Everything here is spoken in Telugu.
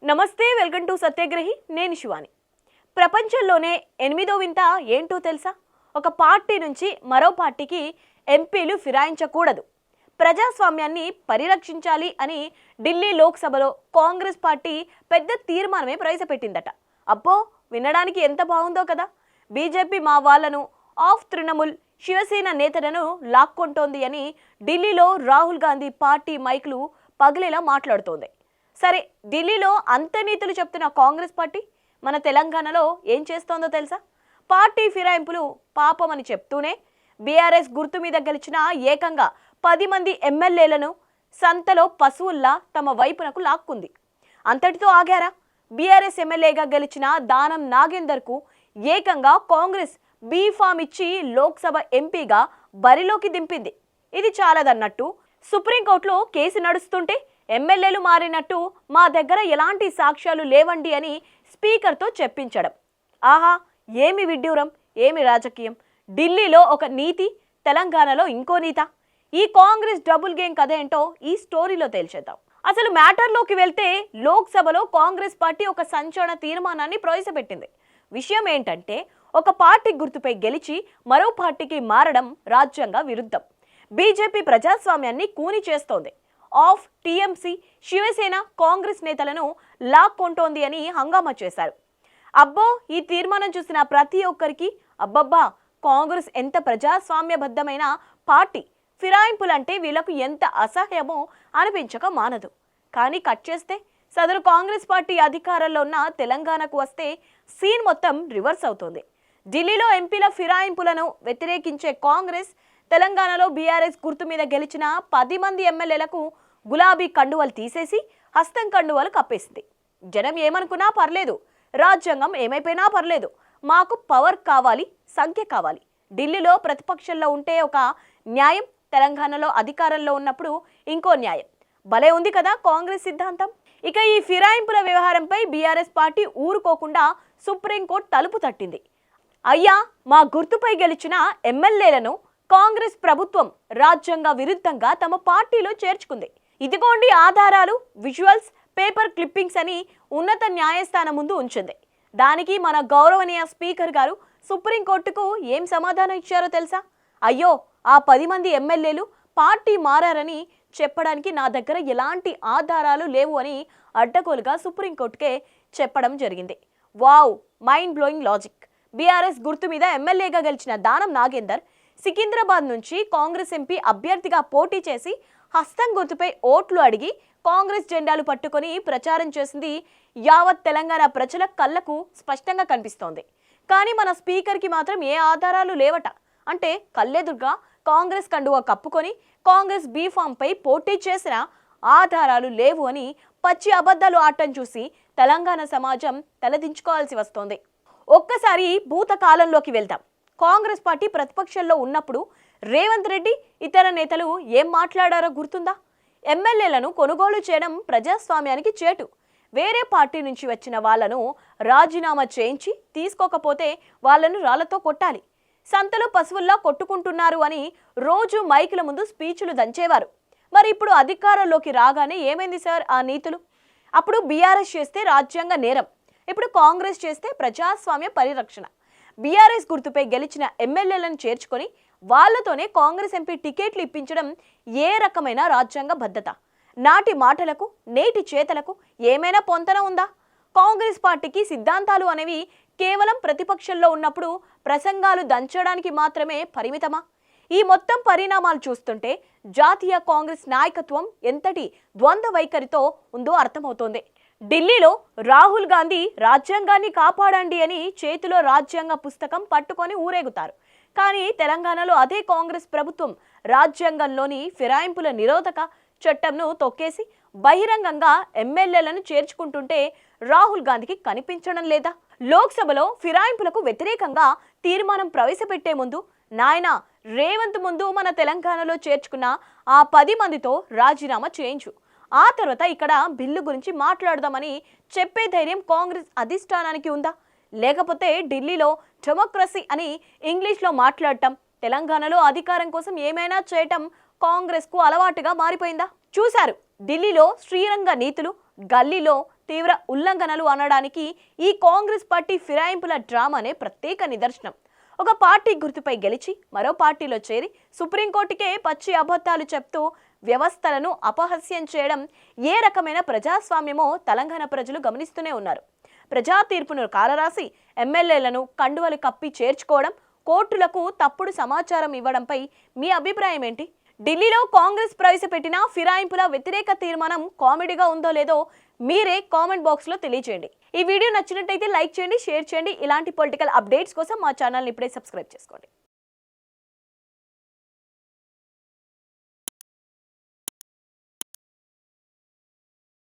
నమస్తే, వెల్కమ్ టు సత్యాగ్రహి. నేను శివాని. ప్రపంచంలోనే 8వ వింత ఏంటో తెలుసా? ఒక పార్టీ నుంచి మరో పార్టీకి ఎంపీలు ఫిరాయించకూడదు, ప్రజాస్వామ్యాన్ని పరిరక్షించాలి అని ఢిల్లీ లోక్సభలో కాంగ్రెస్ పార్టీ పెద్ద తీర్మానమే ప్రవేశపెట్టిందట. అబ్బో, వినడానికి ఎంత బాగుందో కదా. బీజేపీ మా వాళ్లను ఆఫ్ తృణమూల్ శివసేన నేతలను లాక్కొంటోంది అని ఢిల్లీలో రాహుల్ గాంధీ పార్టీ మైకులు పగిలేలా మాట్లాడుతోంది. సరే, ఢిల్లీలో అంత నీతులు చెప్తున్న కాంగ్రెస్ పార్టీ మన తెలంగాణలో ఏం చేస్తోందో తెలుసా? పార్టీ ఫిరాయింపులు పాపమని చెప్తూనే బీఆర్ఎస్ గుర్తు మీద గెలిచిన ఏకంగా 10 మంది ఎమ్మెల్యేలను సంతలో పశువుల్లా తమ వైపునకు లాక్కుంది. అంతటితో ఆగారా? బీఆర్ఎస్ ఎమ్మెల్యేగా గెలిచిన దానం నాగేందర్కు ఏకంగా కాంగ్రెస్ బీఫామ్ ఇచ్చి లోక్సభ ఎంపీగా బరిలోకి దింపింది. ఇది చాలదన్నట్టు సుప్రీంకోర్టులో కేసు నడుస్తుంటే ఎమ్మెల్యేలు మారినట్టు మా దగ్గర ఎలాంటి సాక్ష్యాలు లేవండి అని స్పీకర్తో చెప్పించడం. ఆహా, ఏమి విడ్డూరం, ఏమి రాజకీయం! ఢిల్లీలో ఒక నీతి, తెలంగాణలో ఇంకో నీత. ఈ కాంగ్రెస్ డబుల్ గేమ్ కథ ఏంటో ఈ స్టోరీలో తేల్చేద్దాం. అసలు మ్యాటర్లోకి వెళ్తే లోక్సభలో కాంగ్రెస్ పార్టీ ఒక సంచలన తీర్మానాన్ని ప్రవేశపెట్టింది. విషయం ఏంటంటే, ఒక పార్టీ గుర్తుపై గెలిచి మరో పార్టీకి మారడం రాజ్యాంగ విరుద్ధం. బీజేపీ ప్రజాస్వామ్యాన్ని కూని చేస్తోంది. ఆఫ్ టీఎంసీ శివసేన కాంగ్రెస్ నేతలను లాక్కొంటోంది అని హంగామా చేశారు. అబ్బో, ఈ తీర్మానం చూసిన ప్రతి ఒక్కరికి అబ్బబ్బా, కాంగ్రెస్ ఎంత ప్రజాస్వామ్యబద్ధమైన పార్టీ, ఫిరాయింపులంటే వీళ్లకు ఎంత అసహ్యమో అనిపించక మానదు. కానీ కట్ చేస్తే సదరు కాంగ్రెస్ పార్టీ అధికారంలో ఉన్న తెలంగాణకు వస్తే సీన్ మొత్తం రివర్స్ అవుతోంది. ఢిల్లీలో ఎంపీల ఫిరాయింపులను వ్యతిరేకించే కాంగ్రెస్ తెలంగాణలో బీఆర్ఎస్ గుర్తు మీద గెలిచిన 10 మంది ఎమ్మెల్యేలకు గులాబీ కండువలు తీసేసి హస్తం కండువలు కప్పేసింది. జనం ఏమనుకున్నా పర్లేదు, రాజ్యాంగం ఏమైపోయినా పర్లేదు, మాకు పవర్ కావాలి, సంఖ్య కావాలి. ఢిల్లీలో ప్రతిపక్షంలో ఉంటే ఒక న్యాయం, తెలంగాణలో అధికారంలో ఉన్నప్పుడు ఇంకో న్యాయం. భలే ఉంది కదా కాంగ్రెస్ సిద్ధాంతం. ఇక ఈ ఫిరాయింపుల వ్యవహారంపై బీఆర్ఎస్ పార్టీ ఊరుకోకుండా సుప్రీంకోర్టు తలుపు తట్టింది. అయ్యా, మా గుర్తుపై గెలిచిన ఎమ్మెల్యేలను కాంగ్రెస్ ప్రభుత్వం రాజ్యాంగ విరుద్ధంగా తమ పార్టీలో చేర్చుకుంది. ఇదిగోండి ఆధారాలు, విజువల్స్, పేపర్ క్లిప్పింగ్స్ అని ఉన్నత న్యాయస్థానం ముందు ఉంచింది. దానికి మన గౌరవనీయ స్పీకర్ గారు సుప్రీంకోర్టుకు ఏం సమాధానం ఇచ్చారో తెలుసా? అయ్యో, ఆ 10 మంది ఎమ్మెల్యేలు పార్టీ మారారని చెప్పడానికి నా దగ్గర ఎలాంటి ఆధారాలు లేవు అని అడ్డగోలుగా సుప్రీంకోర్టుకే చెప్పడం జరిగింది. Wow, mind blowing logic. BRS గుర్తు మీద ఎమ్మెల్యేగా గెలిచిన దానం నాగేందర్ సికింద్రాబాద్ నుంచి కాంగ్రెస్ ఎంపీ అభ్యర్థిగా పోటీ చేసి హస్తం గుర్తుపై ఓట్లు అడిగి కాంగ్రెస్ జెండాలు పట్టుకొని ప్రచారం చేసింది యావత్ తెలంగాణ ప్రజల కళ్లకు స్పష్టంగా కనిపిస్తోంది. కానీ మన స్పీకర్కి మాత్రం ఏ ఆధారాలు లేవట. అంటే కళ్ళెదురుగా కాంగ్రెస్ కండువా కప్పుకొని కాంగ్రెస్ బీఫామ్పై పోటీ చేసిన ఆధారాలు లేవు అని పచ్చి అబద్ధాలు ఆటం చూసి తెలంగాణ సమాజం తలదించుకోవాల్సి వస్తోంది. ఒక్కసారి భూతకాలంలోకి వెళ్దాం. కాంగ్రెస్ పార్టీ ప్రతిపక్షంలో ఉన్నప్పుడు రేవంత్ రెడ్డి, ఇతర నేతలు ఏం మాట్లాడారో గుర్తుందా? ఎమ్మెల్యేలను కొనుగోలు చేయడం ప్రజాస్వామ్యానికి చేటు, వేరే పార్టీ నుంచి వచ్చిన వాళ్లను రాజీనామా చేయించి తీసుకోకపోతే వాళ్లను రాళ్లతో కొట్టాలి, సంతలో పశువుల్లా కొట్టుకుంటున్నారు అని రోజు మైకుల ముందు స్పీచ్లు దంచేవారు. మరి ఇప్పుడు అధికారంలోకి రాగానే ఏమైంది సార్ ఆ నీతులు? అప్పుడు బీఆర్ఎస్ చేస్తే రాజ్యాంగ నేరం, ఇప్పుడు కాంగ్రెస్ చేస్తే ప్రజాస్వామ్య పరిరక్షణ. బీఆర్ఎస్ గుర్తుపై గెలిచిన ఎమ్మెల్యేలను చేర్చుకొని వాళ్లతోనే కాంగ్రెస్ ఎంపీ టికెట్లు ఇప్పించడం ఏ రకమైన రాజ్యాంగ భద్రత? నాటి మాటలకు నేటి చేతలకు ఏమైనా పొంతన ఉందా? కాంగ్రెస్ పార్టీకి సిద్ధాంతాలు అనేవి కేవలం ప్రతిపక్షంలో ఉన్నప్పుడు ప్రసంగాలు దంచడానికి మాత్రమే పరిమితమా? ఈ మొత్తం పరిణామాలు చూస్తుంటే జాతీయ కాంగ్రెస్ నాయకత్వం ఎంతటి ద్వంద్వ వైఖరితో ఉందో అర్థమవుతోంది. ఢిల్లీలో రాహుల్ గాంధీ రాజ్యాంగాన్ని కాపాడండి అని చేతిలో రాజ్యాంగ పుస్తకం పట్టుకొని ఊరేగుతారు. కానీ తెలంగాణలో అదే కాంగ్రెస్ ప్రభుత్వం రాజ్యాంగంలోని ఫిరాయింపుల నిరోధక చట్టంను తొక్కేసి బహిరంగంగా ఎమ్మెల్యేలను చేర్చుకుంటుంటే రాహుల్ గాంధీకి కనిపించడం లేదా? లోక్సభలో ఫిరాయింపులకు వ్యతిరేకంగా తీర్మానం ప్రవేశపెట్టే ముందు నాయనా రేవంత్ ముందు మన తెలంగాణలో చేర్చుకున్న ఆ 10 మందితో రాజీనామా చేయించు, ఆ తర్వాత ఇక్కడ బిల్లు గురించి మాట్లాడదామని చెప్పే ధైర్యం కాంగ్రెస్ అధిష్టానానికి ఉందా? లేకపోతే ఢిల్లీలో డెమోక్రసీ అని ఇంగ్లీష్లో మాట్లాడటం, తెలంగాణలో అధికారం కోసం ఏమైనా చేయటం కాంగ్రెస్కు అలవాటుగా మారిపోయిందా? చూశారు, ఢిల్లీలో శ్రీరంగ నీతులు, గల్లీలో తీవ్ర ఉల్లంఘనలు అనడానికి ఈ కాంగ్రెస్ పార్టీ ఫిరాయింపుల డ్రామానే ప్రత్యేక నిదర్శనం. ఒక పార్టీ గుర్తుపై గెలిచి మరో పార్టీలో చేరి సుప్రీంకోర్టుకే పచ్చి అబద్ధాలు చెప్తూ వ్యవస్థలను అపహాస్యం చేయడం ఏ రకమైన ప్రజాస్వామ్యమో తెలంగాణ ప్రజలు గమనిస్తూనే ఉన్నారు. ప్రజా తీర్పును కాలరాసి ఎమ్మెల్యేలను కండువలు కప్పి చేర్చుకోవడం, కోర్టులకు తప్పుడు సమాచారం ఇవ్వడంపై మీ అభిప్రాయం ఏంటి? ఢిల్లీలో కాంగ్రెస్ ప్రవేశపెట్టిన ఫిరాయింపుల వ్యతిరేక తీర్మానం కామెడీగా ఉందో లేదో మీరే కామెంట్ బాక్స్లో తెలియజేయండి. ఈ వీడియో నచ్చినట్టయితే లైక్ చేయండి, షేర్ చేయండి. ఇలాంటి పొలిటికల్ అప్డేట్స్ కోసం మా ఛానల్ని ఇప్పుడే సబ్స్క్రైబ్ చేసుకోండి.